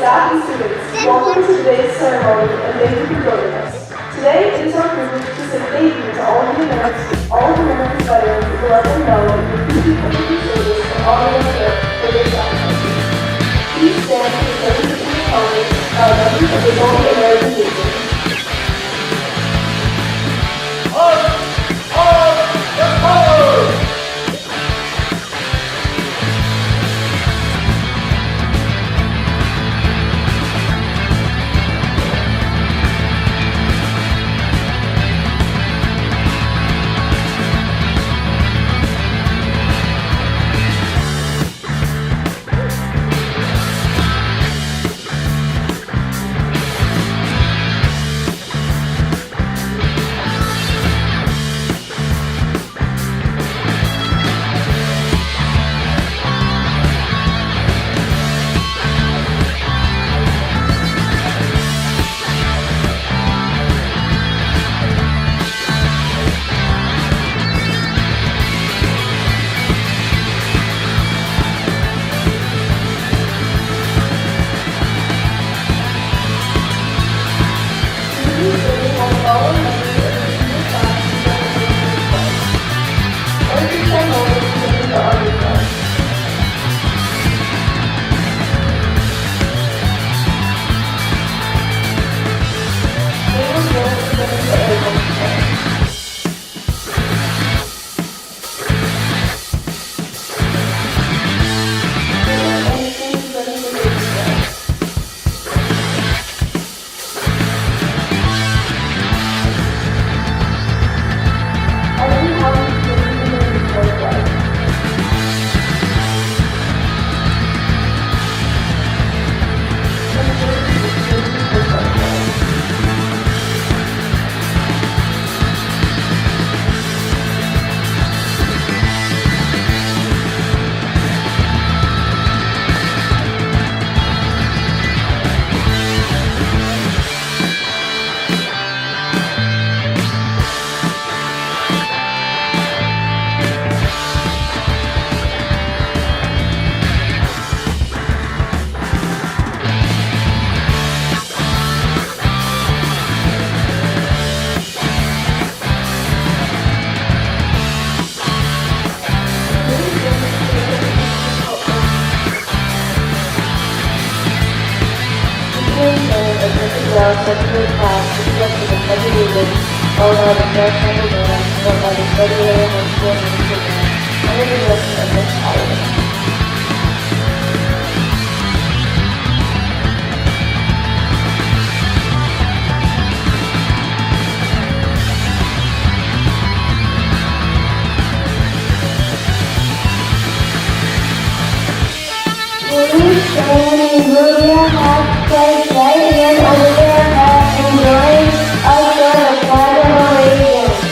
staff and students, welcome to today's ceremony and thank you for joining us. Today it is our privilege to say thank you to all of the Americans, veterans who let them know that we appreciate their service and honor them for their sacrifices. Please stand for the service of the colors, members of the North American Legion. Secondary class is elected as educated, followed by the fair final dance, followed by the February high school music band, under the direction of Miss Oliver. Please stand and move your hands placed right hand over your head and join us for the flag of allegiance.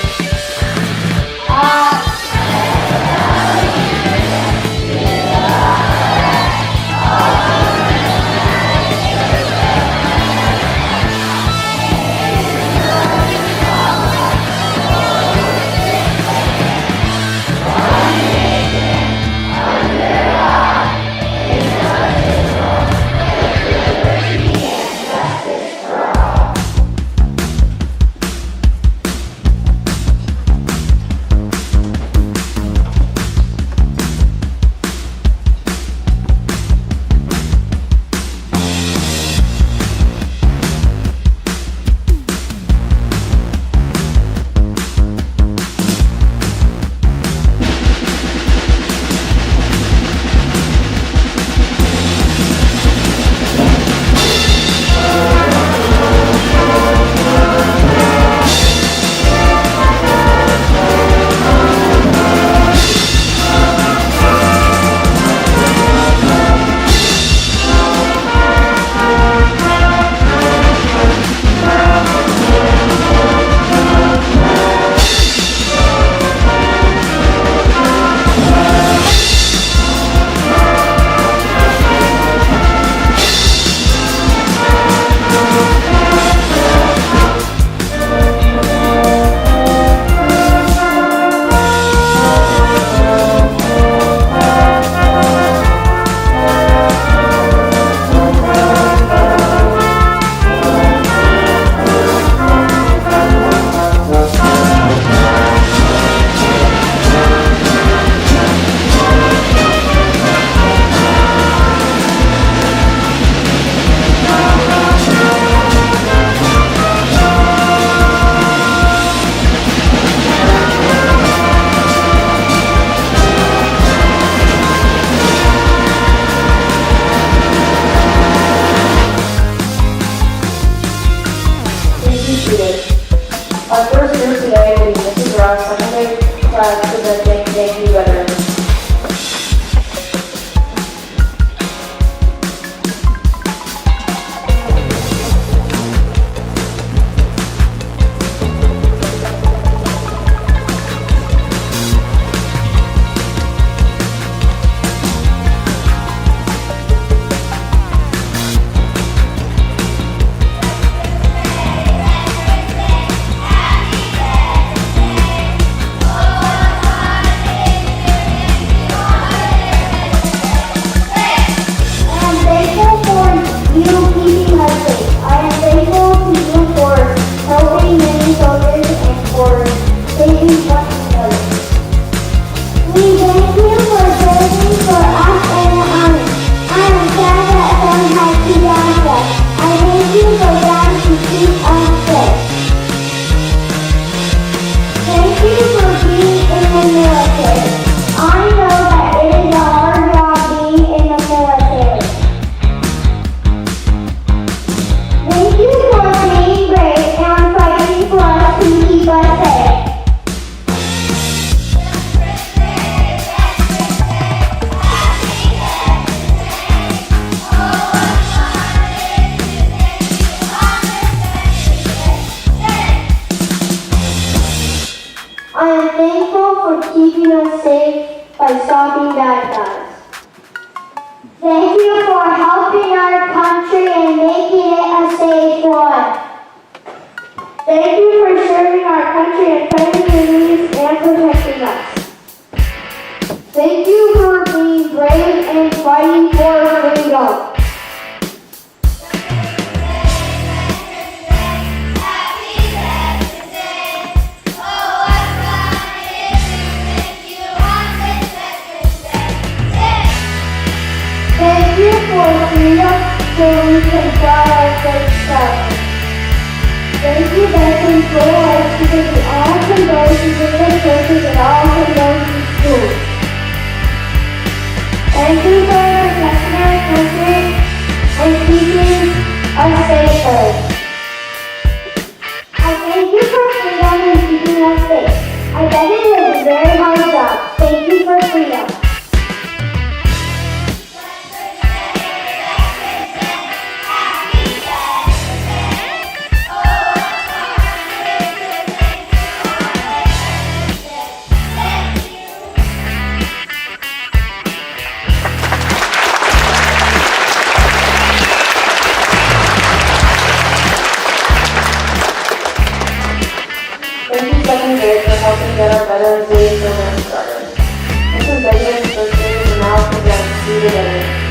by stopping bad guys. Thank you for helping our country and making it a safe one. Thank you for serving our country and fighting the needs and protecting us. Thank you for being brave and fighting for freedom. Thank you for freedom so we can fly our safe skies. Thank you that control us because we all can go to different places and all can go to school. Thank you for protecting our country and keeping us safer. I thank you for freedom and keeping us safe. I bet it was a very hard job. Thank you for freedom. Thank you, second grade, for helping get our Veterans Day program started. Mrs. Benjamin's first grade will now present See Together.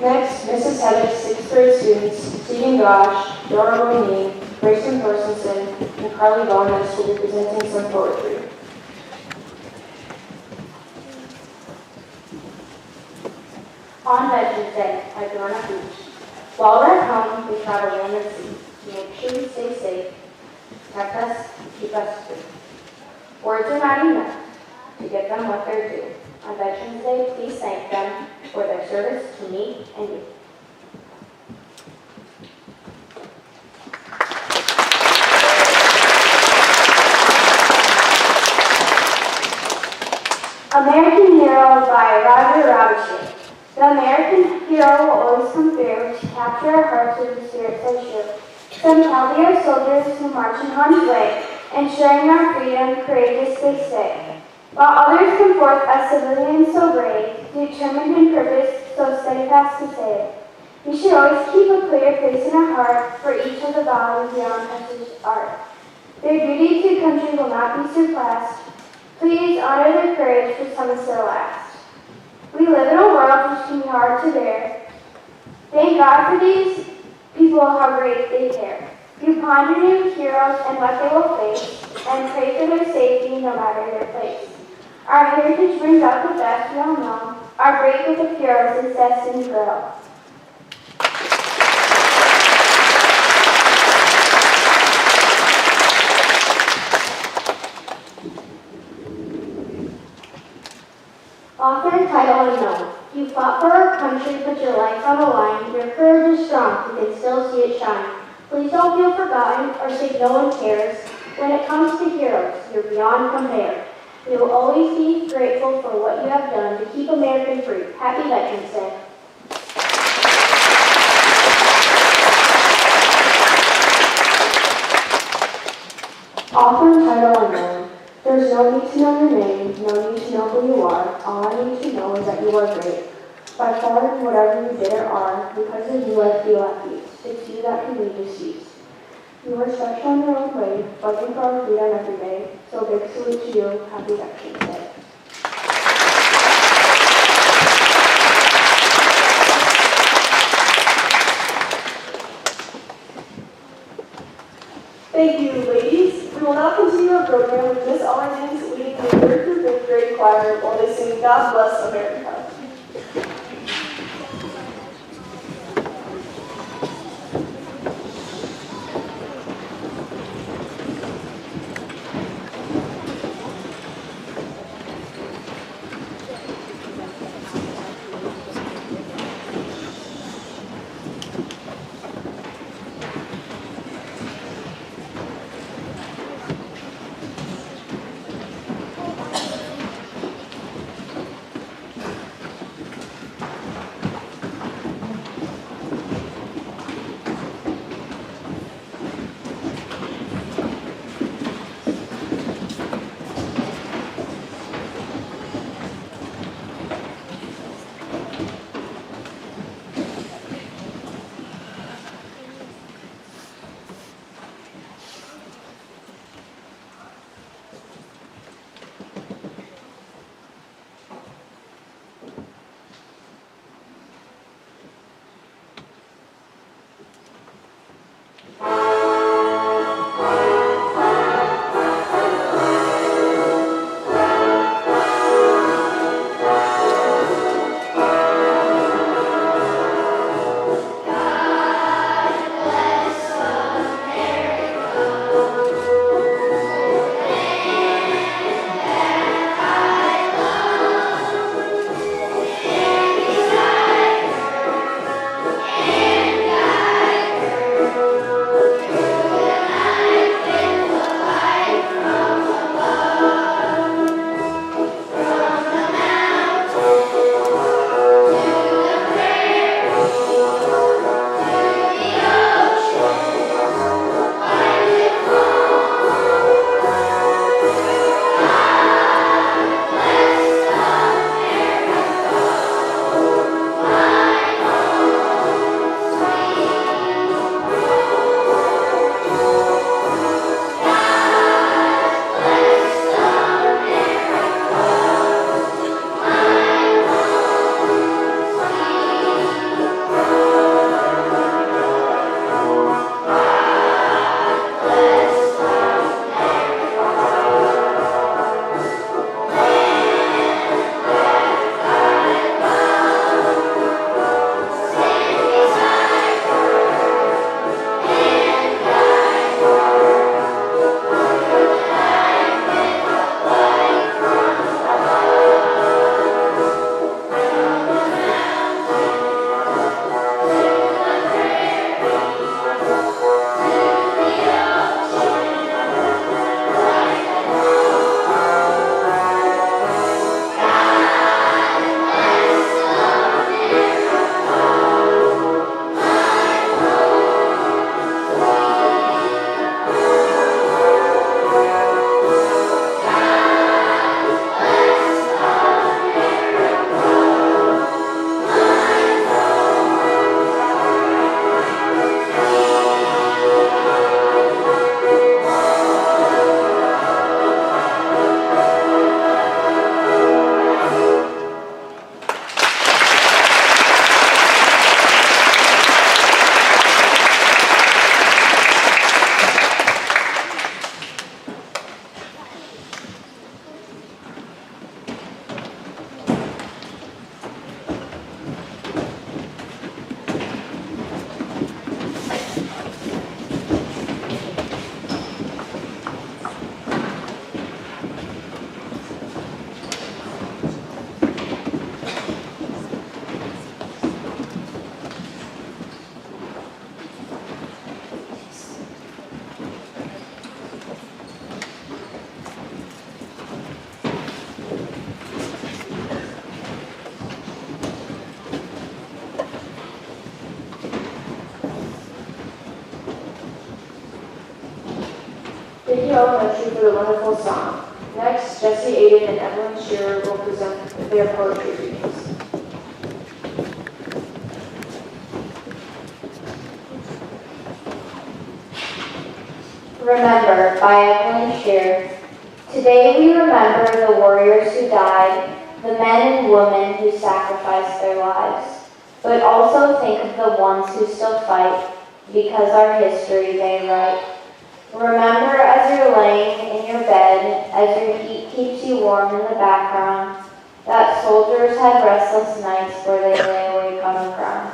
Next, Mrs. Head's 6th grade students, Tegan Gosh, Dora Rooney, Grayson Torstensen, and Carly Bonus will be presenting some poetry. On Veterans Day, at Dorna Beach. While we're at home, we travel land and sea to make sure we stay safe, protect us, keep us free. Words are not enough to give them what they're due. On Veterans Day, please thank them for their service to me and you. American Hero by Roger Robinson. The American hero will always come through to capture our hearts with the spirit so true. Some shall be our soldiers who march in harm's way, ensuring our freedom courageously stay. While others come forth as civilians so brave, determined in purpose, so steadfast to save. We should always keep a clear place in our heart for each of the values beyond passage art. Their duty to country will not be surpassed. Please honor their courage for some is their last. We live in a world which can be hard to bear. Thank God for these people, how great they care. You ponder new heroes and what they will face, and pray for their safety no matter their place. Our heritage brings out the best we all know. Our great group of heroes is destined to grow. Author, title unknown. You fought for our country, put your life on the line. Your courage is strong, you can still see it shine. Please don't feel forgotten or say no one cares. When it comes to heroes, you're beyond compare. We will always be grateful for what you have done to keep America free. Happy Veterans Day. Author and title unknown. There's no need to know your name, no need to know who you are. All I need to know is that you are great. By far, whatever you did or are, because of you I feel at peace. It's you that can lead us cease. You are special in your own way, fighting for our freedom every day. So big salute to you. Happy Veterans Day. Thank you, ladies. We will now continue our program with Miss Allerton's leading the 3rd through 5th grade choir while they sing God Bless America. Thank you, Elementary, for the wonderful song. Next, Jesse Aiden and Evelyn Shearer will present their poetry readings. Remember by Evelyn Shearer. Today we remember the warriors who died, the men and women who sacrificed their lives, but also think of the ones who still fight because our history they write. Remember as you're laying in your bed, as your heat keeps you warm in the background, that soldiers had restless nights where they lay awake on the ground.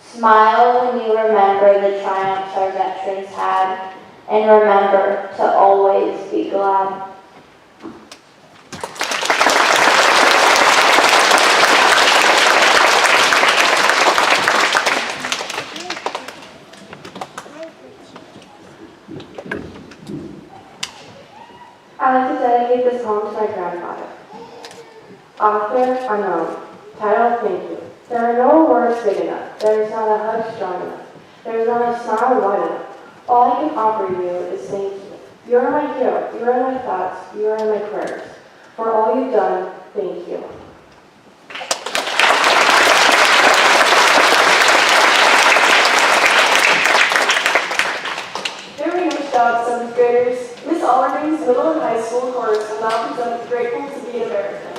Smile when you remember the triumphs our veterans had, and remember to always be glad. I'd like to dedicate this poem to my grandfather. Author unknown. Title, thank you. There are no words big enough. There is not a hug strong enough. There is not a smile wide enough. All I can offer you is thank you. You are my hero. You are in my thoughts. You are in my prayers. For all you've done, thank you. Very nice job, 7th graders. Miss Allerdy's middle and high school chorus will now present Grateful to Be American.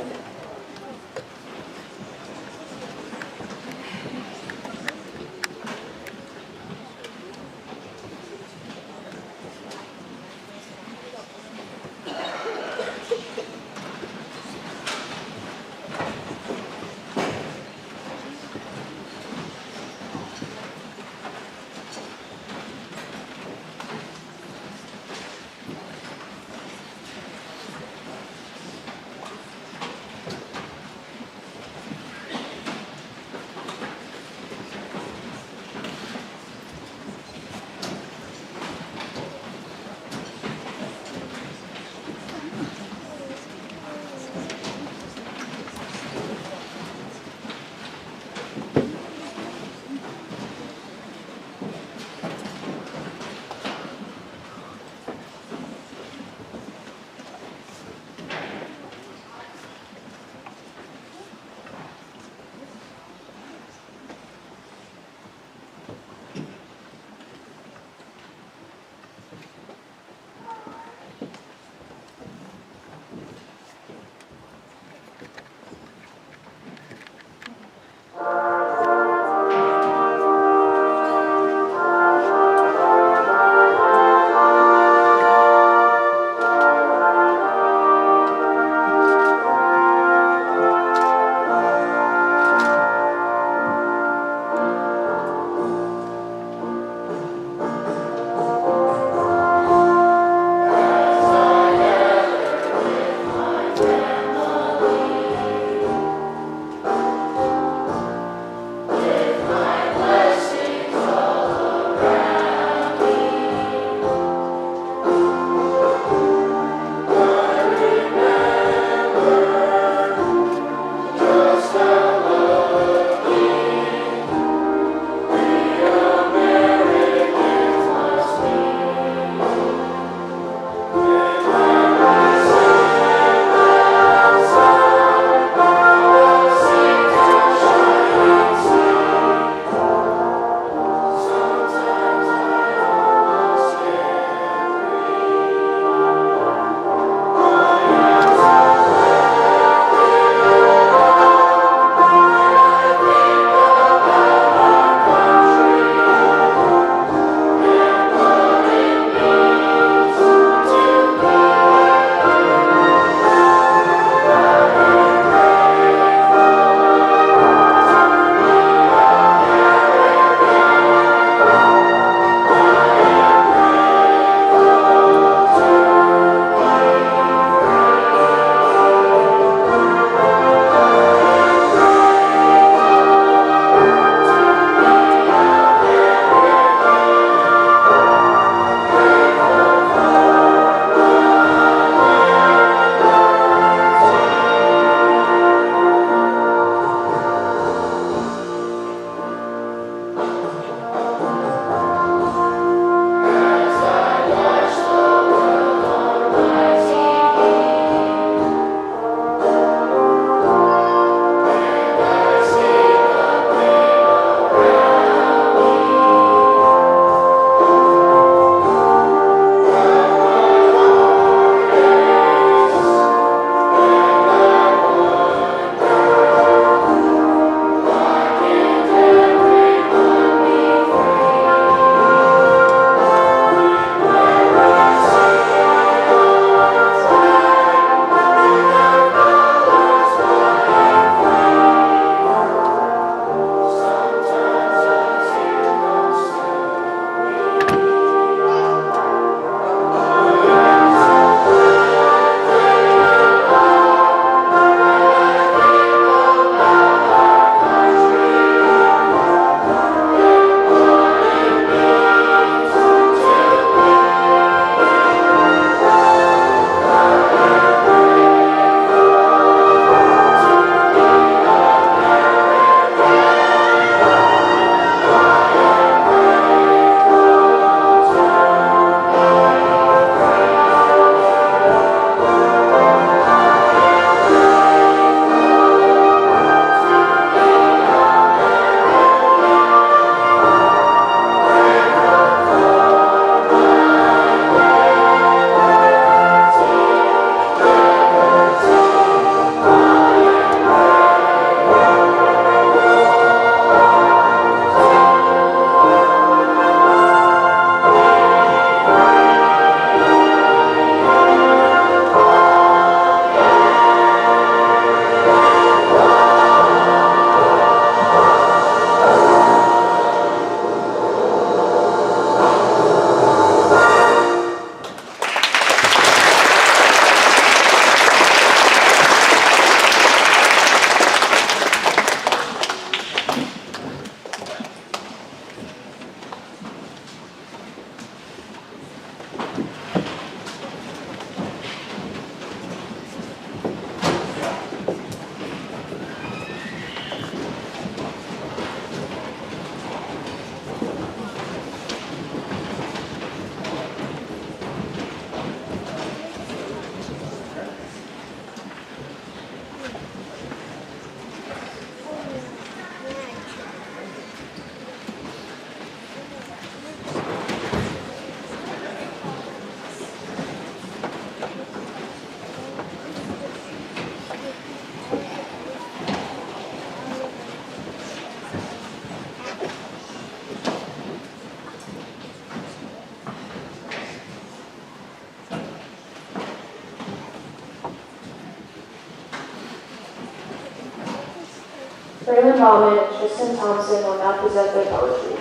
Braylon Bauman and Tristan Thompson will now present their poetry.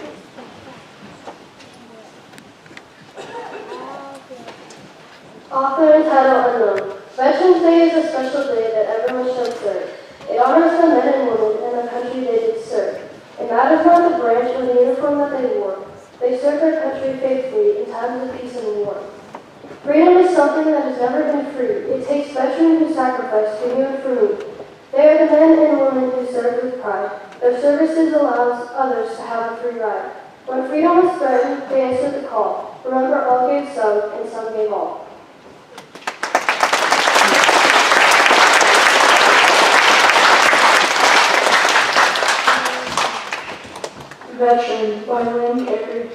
Author and title unknown. Veterans Day is a special day that everyone should observe. It honors the men and women and the country they did serve. It matters not the branch or the uniform that they wore. They served their country faithfully in times of peace and war. Freedom is something that has never been free. It takes veterans who sacrifice for you and for me. They are the men and women who served with pride. Their services allows others to have a free ride. When freedom was threatened, they answered the call. Remember, all gave some, and some gave all. Veteran by Lynn Kicker.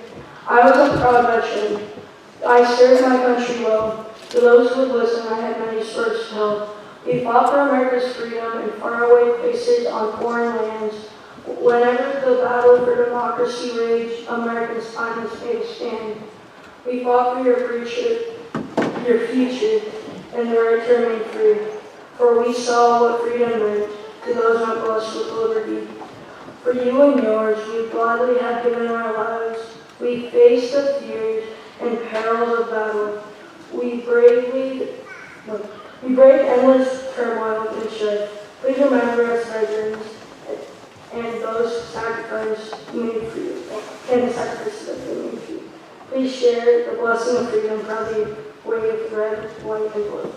I was a proud veteran. I served my country well. To those who would listen, I had many stories to tell. We fought for America's freedom in faraway places on foreign lands. Whenever the battle for democracy raged, Americans finally made a stand. We fought for your future, and the right to remain free. For we saw what freedom meant to those not blessed with liberty. For you and yours, we gladly have given our lives. We faced the fears and perils of battle. We braved endless turmoil and strife. Please remember us veterans and those sacrifices made for you, and the sacrifices that they made for you. Please share the blessing of freedom, proudly wave red, white, and blue.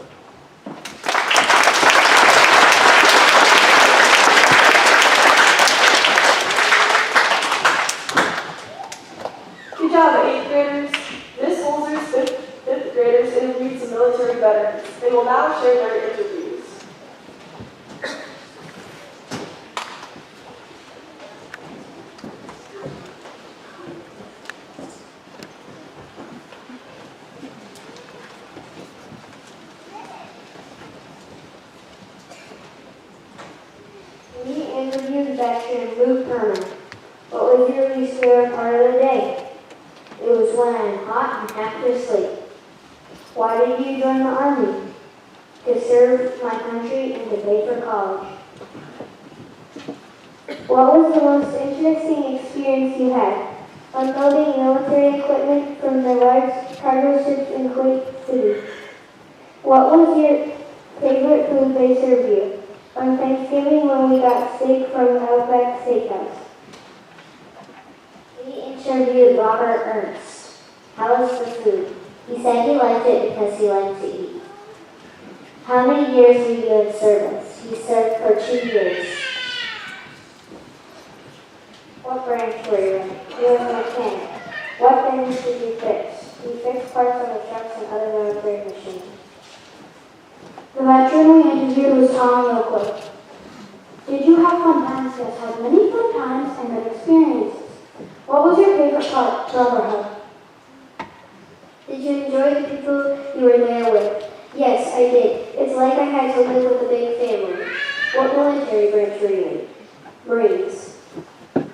Good job, 8th graders. Miss Holzer's 5th graders interviewed some military veterans. They will now share their interviews. We interviewed veteran Luke Herman. What was your least favorite part of the day? It was when I'm hot and half asleep. Why did you join the Army? To serve my country and to pay for college. What was the most interesting experience you had? Unloading military equipment from the large cargo ships in Kuwait City. What was your favorite food they served you? On Thanksgiving when we got steak from Outback Steakhouse. We interviewed Robert Ernst. How was the food? He said he liked it because he liked to eat. How many years were you in service? He served for 2 years. What branch were you in? He was a mechanic. What things did you fix? He fixed parts on the trucks and other military machines. The veteran we interviewed was Tom Milquist. Did you have fun times? Yes, had many fun times and good experiences. What was your favorite part? Brotherhood. Did you enjoy the people you were there with? Yes, I did. It's like I had to live with a big family. What military branch were you in? Marines. The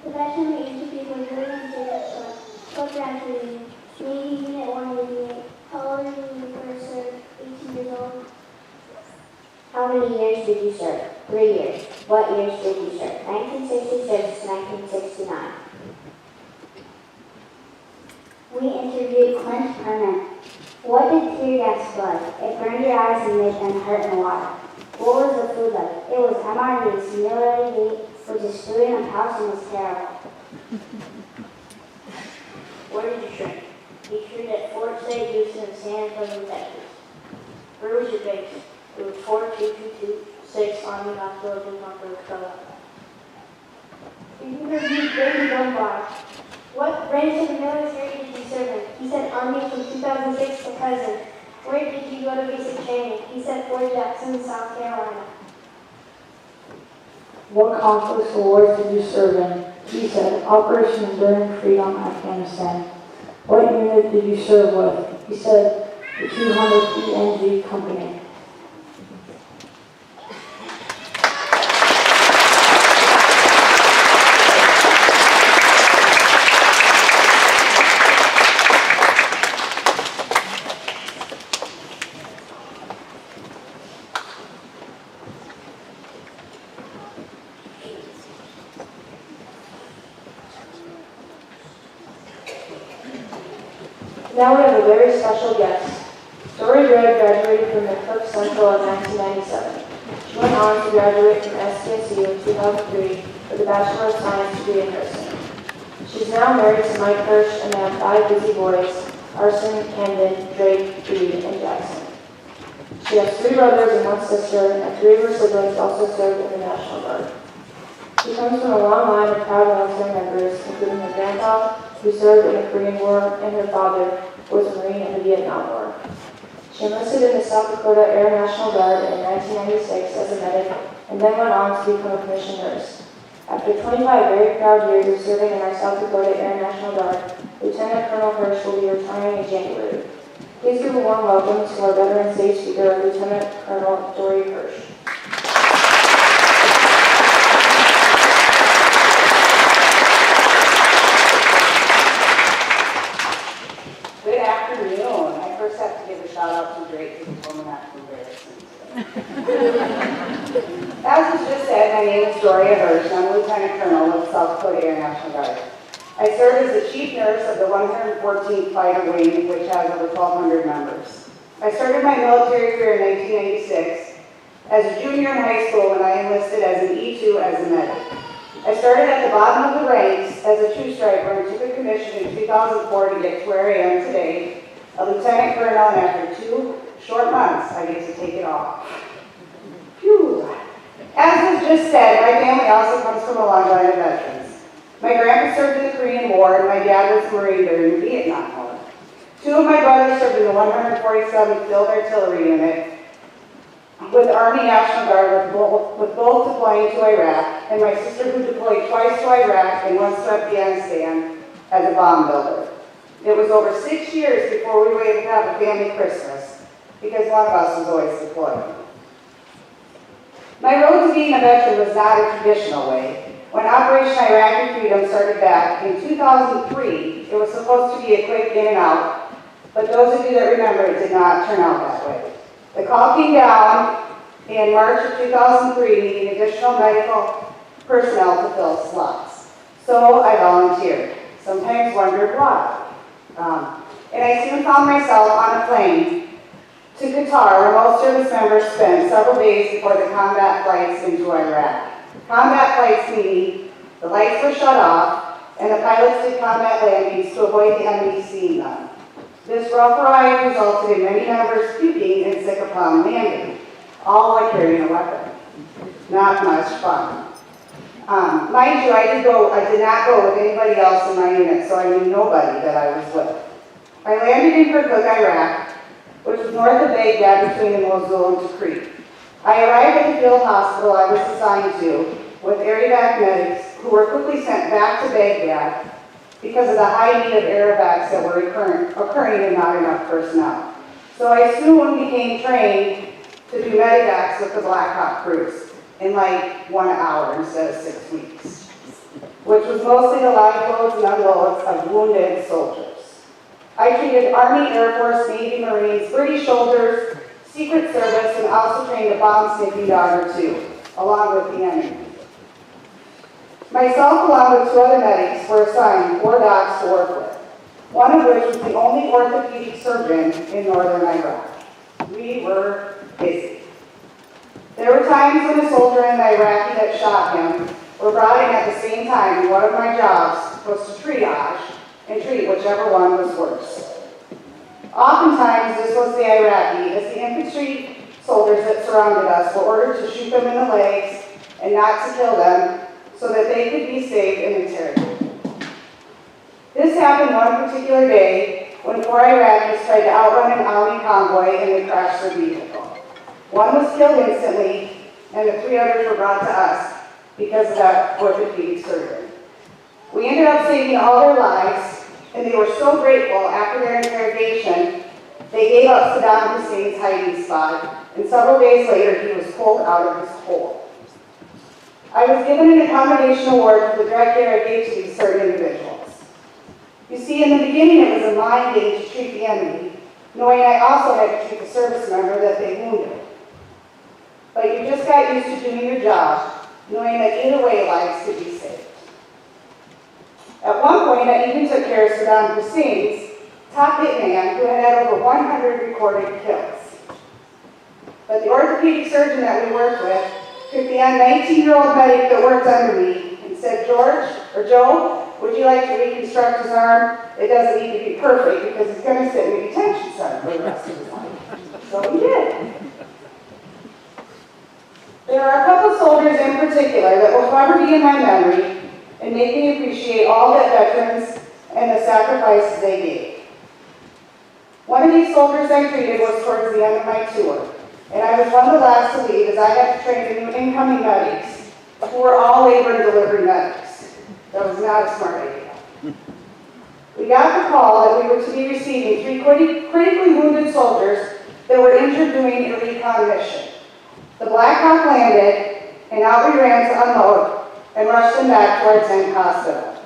veteran we interviewed was William Jacobson. What branch were you in? Navy Unit 188. How old were you when you first served? 18 years old. How many years did you serve? 3 years. What years did you serve? 1966 to 1969. We interviewed Clint Herman. What did tear gas do? It burned your eyes and made them hurt in the water. What was the food like? It was MRE's military meat, which is food in a pouch and was terrible. Where did you train? We trained at Fort St. Houston in San Antonio, Texas. Where was your base? It was 42226 Army Hospital in North Carolina. We interviewed David Dunbar. What branch of the military did you serve in? He said Army from 2006 to present. Where did you go to basic training? He said Fort Jackson, South Carolina. What conflicts or wars did you serve in? He said, Operation Enduring Freedom, Afghanistan. What unit did you serve with? He said, the 200th ENG Company. Now we have a very special guest. Dory Gregg graduated from McCook Central in 1997. She went on to graduate from SDSU in 2003 with a Bachelor of Science degree in nursing. She's now married to Mike Hirsch and they have 5 busy boys, Arson, Camden, Drake, Reed, and Jackson. She has 3 brothers and 1 sister, and 3 of her siblings also served in the National Guard. She comes from a long line of proud military members, including her grandpa, who served in the Korean War, and her father, who was a Marine in the Vietnam War. She enlisted in the South Dakota Air National Guard in 1996 as a medic, and then went on to become a commissioned nurse. After 25 very proud years of serving in our South Dakota Air National Guard, Lieutenant Colonel Hirsch will be retiring in January. Please give a warm welcome to our Veterans Day speaker, Lieutenant Colonel Dory Hirsch. Good afternoon. I first have to give a shout out to Drake because he told me not to embarrass him. As was just said, my name is Dory Hirsch and I'm Lieutenant Colonel of the South Dakota Air National Guard. I serve as the chief nurse of the 114th Fighter Wing, which has over 1,200 members. I started my military career in 1996 as a junior in high school when I enlisted as an E2 as a medic. I started at the bottom of the ranks as a 2-striper and took a commission in 2004 to get to where I am today, a lieutenant colonel, and after 2 short months, I get to take it off. Phew. As was just said, my family also comes from a long line of veterans. My grandpa served in the Korean War, and my dad was a Marine during the Vietnam War. 2 of my brothers served in the 147th Field Artillery Unit with the Army National Guard, with both deploying to Iraq, and my sister who deployed twice to Iraq and once to Afghanistan as a bomb builder. It was over 6 years before we were able to have a family Christmas, because one of us was always deployed. My road to being a veteran was not a traditional way. When Operation Iraqi Freedom started back in 2003, it was supposed to be a quick in and out, but those of you that remember, it did not turn out that way. The call came down in March of 2003, needing additional medical personnel to fill slots. So I volunteered, sometimes wondered why. And I soon found myself on a plane to Qatar, where most service members spent several days before the combat flights into Iraq. Combat flights meaning the lights were shut off and the pilots did combat landings to avoid the enemy seeing them. This rough ride resulted in many members puking and sick upon landing, all while carrying a weapon. Not much fun. Mind you, I did not go with anybody else in my unit, so I knew nobody that I was with. I landed in Kirkuk, Iraq, which was north of Baghdad between the Mosul and Tikrit. I arrived at the field hospital I was assigned to with air-evac medics who were quickly sent back to Baghdad because of the high need of air evacs that were occurring and not enough personnel. So I soon became trained to do medevacs with the Black Hawk crews in like 1 hour instead of 6 weeks, which was mostly the live loads and unloads of wounded soldiers. I treated Army, Air Force, Navy, Marines, British soldiers, Secret Service, and also trained a bomb-sniffing dog or 2, along with the enemy. Myself, along with 2 other medics, were assigned 4 dogs to work with, one of which was the only orthopedic surgeon in northern Iraq. We were busy. There were times when a soldier and an Iraqi that shot him were brought in at the same time, and one of my jobs was to triage and treat whichever one was worse. Oftentimes, this was the Iraqi, as the infantry soldiers that surrounded us were ordered to shoot them in the legs and not to kill them so that they could be saved and interrogated. This happened one particular day when 4 Iraqis tried to outrun an Army convoy and they crashed their vehicle. One was killed instantly, and the 3 others were brought to us because of that orthopedic surgeon. We ended up saving all their lives, and they were so grateful after their interrogation, they gave up Saddam Hussein's hiding spot, and several days later he was pulled out of his hole. I was given an accommodation award for the direct care I gave to these certain individuals. You see, in the beginning it was a mind game to treat the enemy, knowing I also had to treat the service member that they wounded. But you just got used to doing your job, knowing that either way lives could be saved. At one point, I even took care of Saddam Hussein's top hitman who had over 100 recorded kills. But the orthopedic surgeon that we worked with took the 19-year-old medic that worked under me and said, George, or Joe, would you like to reconstruct his arm? It doesn't need to be perfect because he's going to sit in a detention center for the rest of his life. So we did. There are a couple soldiers in particular that will forever be in my memory and make me appreciate all that veterans and the sacrifices they gave. One of these soldiers I treated was towards the end of my tour, and I was one of the last to leave as I had to train the new incoming medics who were all labor and delivery medics. That was not a smart idea. We got the call that we were to be receiving 3 critically wounded soldiers that were injured doing a recon mission. The Black Hawk landed, and out we ran to unload and rushed them back to our tent hospital.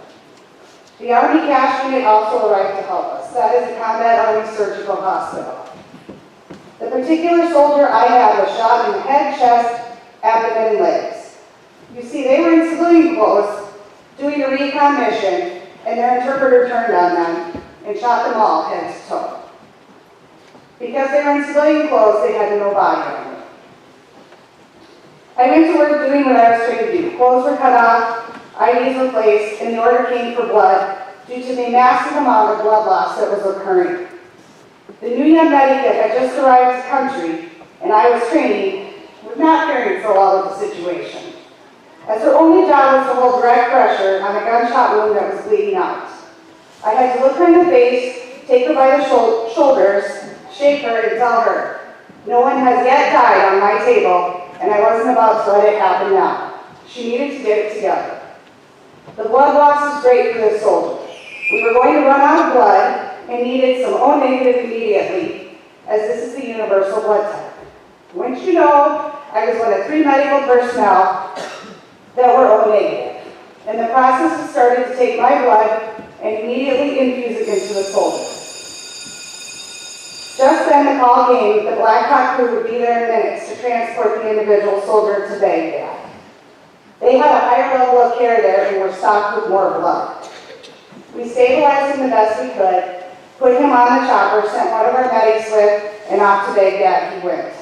The Army Cash Unit also arrived to help us. That is the Combat Army Surgical Hospital. The particular soldier I had was shot in the head, chest, abdomen, and legs. You see, they were in civilian clothes doing a recon mission, and their interpreter turned on them and shot them all head to toe. Because they were in civilian clothes, they had no body armor. I went to work doing what I was trained to do. Clothes were cut off, IVs replaced, and the order came for blood due to the massive amount of blood loss that was occurring. The new young medic that had just arrived to the country, and I was training, was not faring so well with the situation, as her only job was to hold direct pressure on a gunshot wound that was bleeding out. I had to look her in the face, take her by the shoulders, shake her, and tell her, no one has yet died on my table, and I wasn't about to let it happen now. She needed to get it together. The blood loss was great for this soldier. We were going to run out of blood and needed some O negative immediately, as this is the universal blood type. Wouldn't you know, I was one of 3 medical personnel that were O negative, and the process was starting to take my blood and immediately infuse it into the soldier. Just then the call came that the Black Hawk crew would be there in minutes to transport the individual soldier to Baghdad. They had a higher level of care there and were stocked with more blood. We stabilized him the best we could, put him on the chopper, sent one of our medics with, and off to Baghdad he went.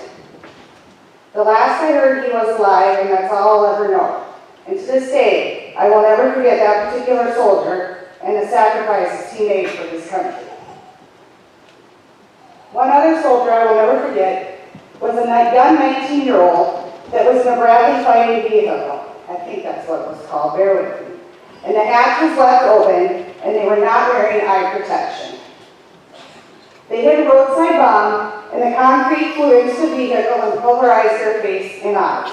The last I heard, he was alive, and that's all I'll ever know. And to this day, I will never forget that particular soldier and the sacrifices he made for his country. One other soldier I will never forget was a young 19-year-old that was in a Bradley fighting vehicle. I think that's what it was called, bear with me. And the hatch was left open, and they were not wearing eye protection. They hit a roadside bomb, and the concrete flew into the vehicle and pulverized their face and eyes.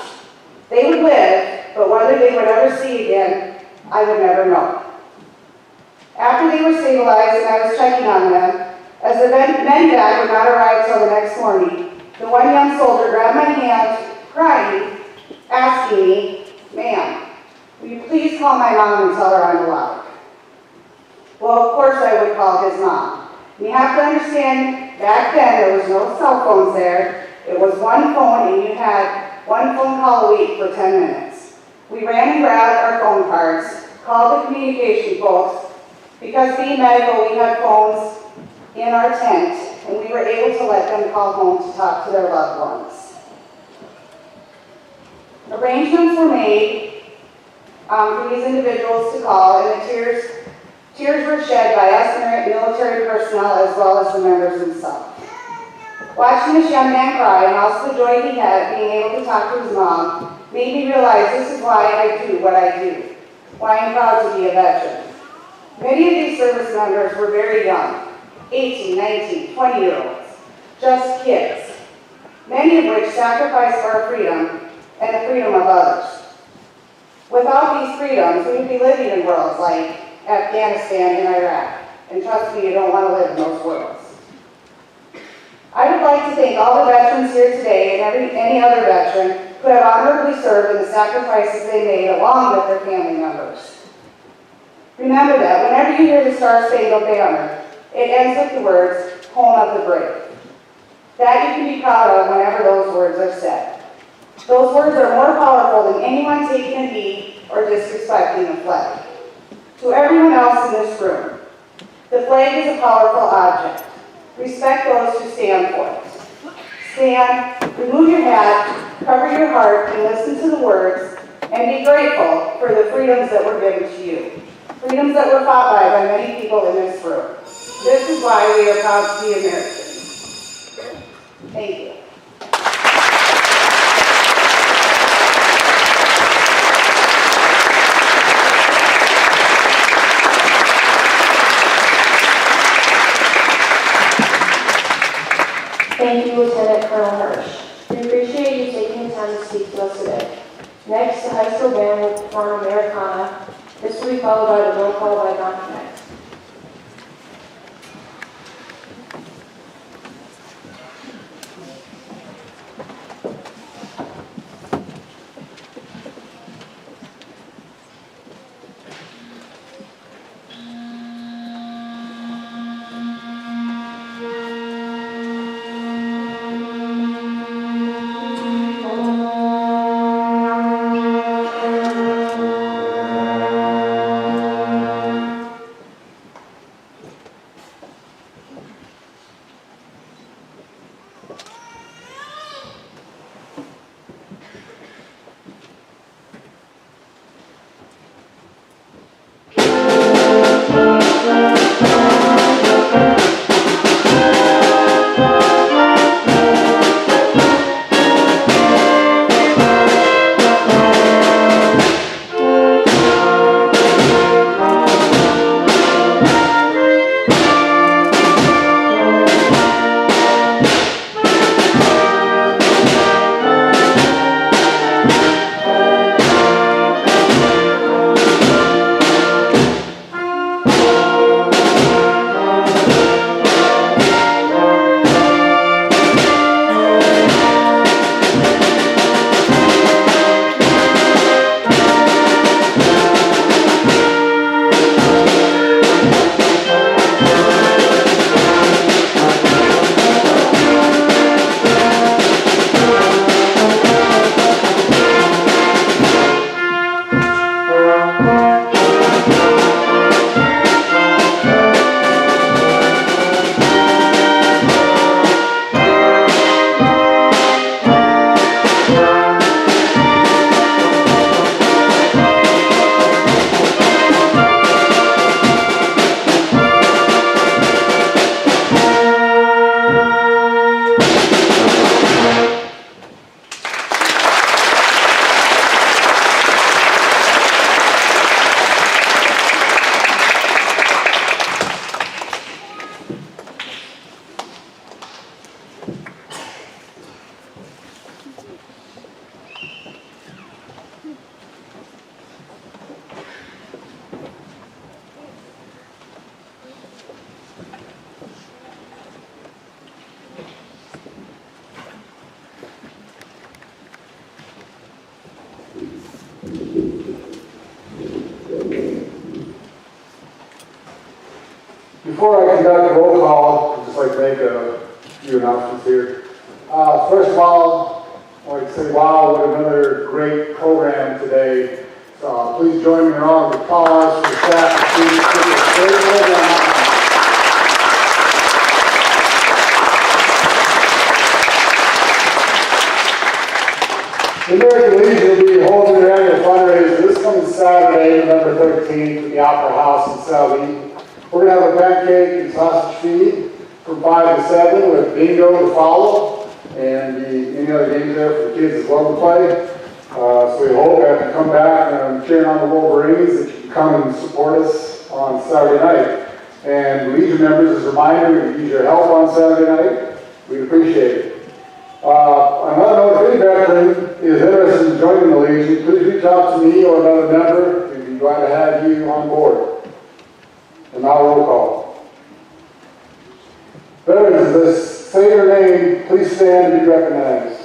They would live, but whether they would ever see again, I would never know. After they were stabilized and I was checking on them, as the medevac would not arrive till the next morning, the one young soldier grabbed my hand, crying, asking me, "Ma'am, will you please call my mom and tell her I'm alive?" Well, of course I would call his mom. And you have to understand, back then there was no cell phones there. It was one phone and you had one phone call a week for 10 minutes. We ran and grabbed our phone cards, called the communication folks. Because being medical, we had phones in our tent, and we were able to let them call home to talk to their loved ones. Arrangements were made for these individuals to call, and the tears were shed by us military personnel as well as the members themselves. Watching this young man cry and also the joy he had at being able to talk to his mom made me realize this is why I do what I do, why I'm proud to be a veteran. Many of these service members were very young, 18, 19, 20-year-olds, just kids, many of which sacrificed for our freedom and the freedom of others. Without these freedoms, we would be living in worlds like Afghanistan and Iraq, and trust me, you don't want to live in those worlds. I would like to thank all the veterans here today and any other veteran who have honorably served and the sacrifices they made along with their family members. Remember that whenever you hear the Star-Spangled Banner, it ends with the words, "Home of the Brave." That you can be proud of whenever those words are said. Those words are more powerful than anyone taking a knee or disrespecting the flag. To everyone else in this room, The flag is a powerful object. Respect those who stand for it. Stand, remove your hat, cover your heart, and listen to the words, and be grateful for the freedoms that were given to you. Freedoms that were fought by many people in this room. This is why we are proud to be Americans. Thank you. Thank you, Lieutenant Colonel Hirsch. We appreciate you taking the time to speak to us today. Next, the high school band will perform Americana. This will be followed by the roll call by Don Connect. Before I conduct the roll call, I'd just like to make a few announcements here. First of all, I'd like to say, wow, what another great program today. Please join me in a round of applause for the staff and students for this great program. The American Legion will be holding their annual fundraiser this coming Saturday, November 13th, at the Opera House in Selby. We're going to have a pancake and sausage feed from 5 to 7 with bingo to follow, and any other games there for the kids as well to play. So we hope after you come back and cheering on the Wolverines that you can come and support us on Saturday night. And Legion members, as a reminder, we need your help on Saturday night. We'd appreciate it. Another note, if any veteran is interested in joining the Legion, please reach out to me or another member. We'd be glad to have you on board. And now roll call. Veterans, as say your name, please stand and be recognized.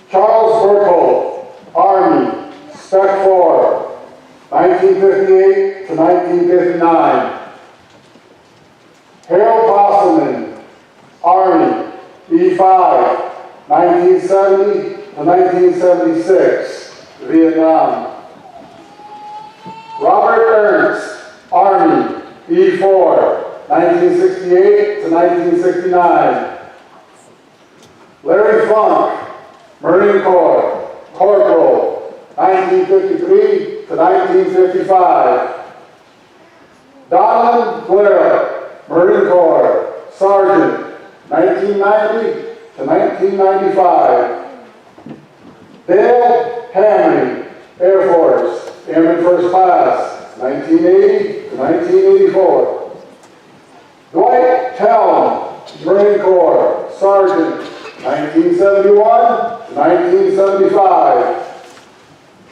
Charles Burkholdt, Army, Spec 4, 1958 to 1959. Harold Bosselman, Army, E5, 1970 to 1976, Vietnam. Robert Ernst, Army, E4, 1968 to 1969. Larry Funk, Marine Corps, Corporal, 1953 to 1955. Donald Blair, Marine Corps, Sergeant, 1990 to 1995. Dale Hamley, Air Force, Airman First Class, 1980 to 1984. Dwight Tellum, Marine Corps, Sergeant, 1971 to 1975.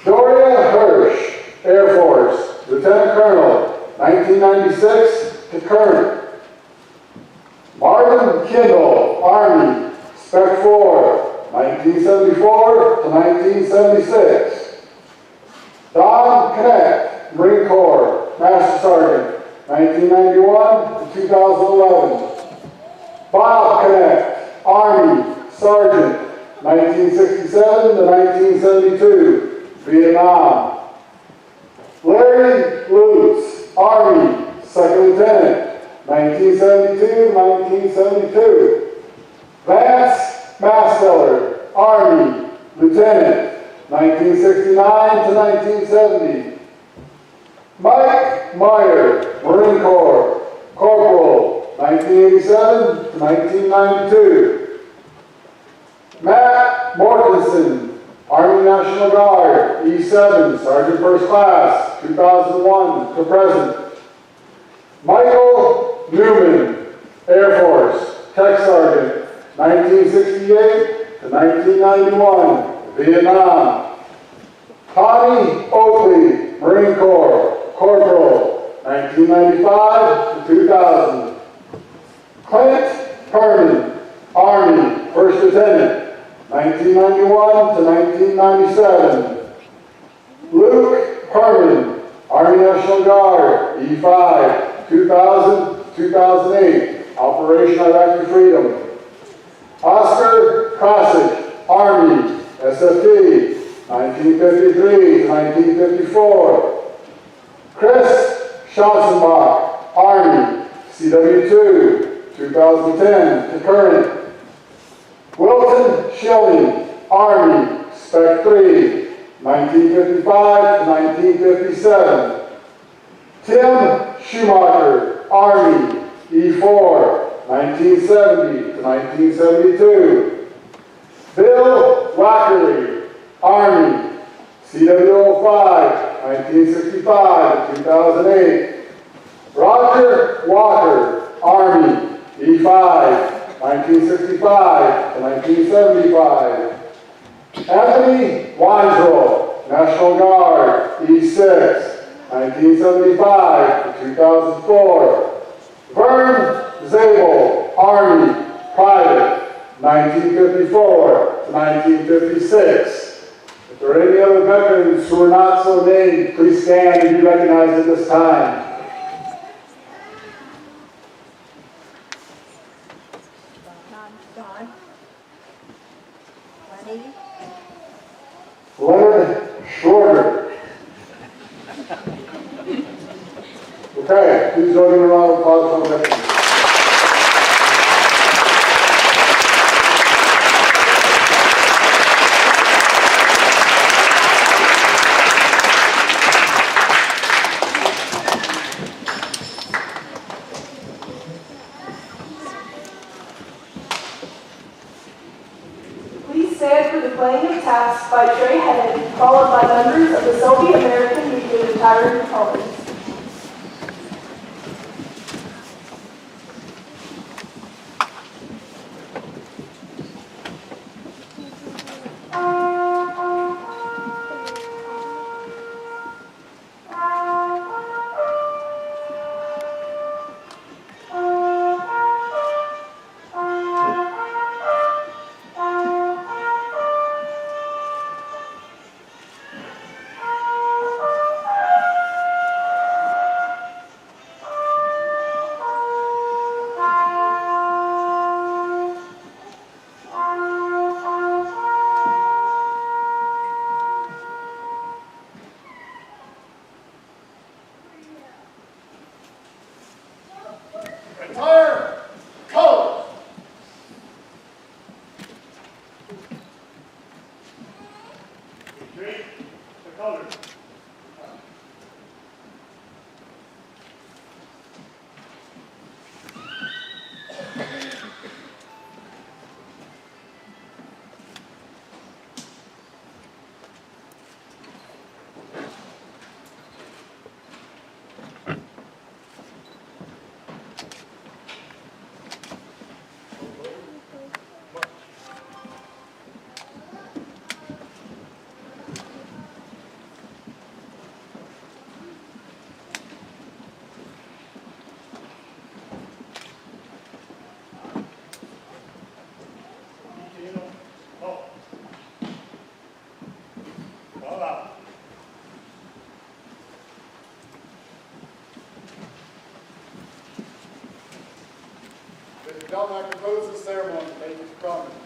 Doria Hirsch, Air Force, Lieutenant Colonel, 1996 to current. Marvin Kindle, Army, Spec 4, 1974 to 1976. Don Connect, Marine Corps, Master Sergeant, 1991 to 2011. Bob Connect, Army, Sergeant, 1967 to 1972, Vietnam. Larry Lutz, Army, Second Lieutenant, 1972 to 1972. Vance Masteller, Army, Lieutenant, 1969 to 1970. Mike Meyer, Marine Corps, Corporal, 1987 to 1992. Matt Mortensen, Army National Guard, E7, Sergeant First Class, 2001 to present. Michael Newman, Air Force, Tech Sergeant, 1968 to 1991, Vietnam. Tommy Oakley, Marine Corps, Corporal, 1995 to 2000. Clint Herman, Army, First Lieutenant, 1991 to 1997. Luke Herman, Army National Guard, E5, 2000-2008, Operation Iraqi Freedom. Oscar Krasick, Army, SFT, 1953 to 1954. Chris Schatzenbach, Army, CW2, 2010 to current. Wilton Schilling, Army, Spec 3, 1955 to 1957. Tim Schumacher, Army, E4, 1970 to 1972. Bill Rockerly, Army, CW05, 1965 to 2008. Roger Walker, Army, E5, 1965 to 1975. Anthony Weisel, National Guard, E6, 1975 to 2004. Vern Zabel, Army, Private, 1954 to 1956. If there are any other veterans who are not so named, please stand and be recognized at this time. Leonard Schroeder. Okay, please join me in a round of applause for the veterans. Please stand for the playing of taps by Trey Hennig, followed by members of the Selby American Legion retiring colors. Gentlemen, that concludes the ceremony. Thank you for coming.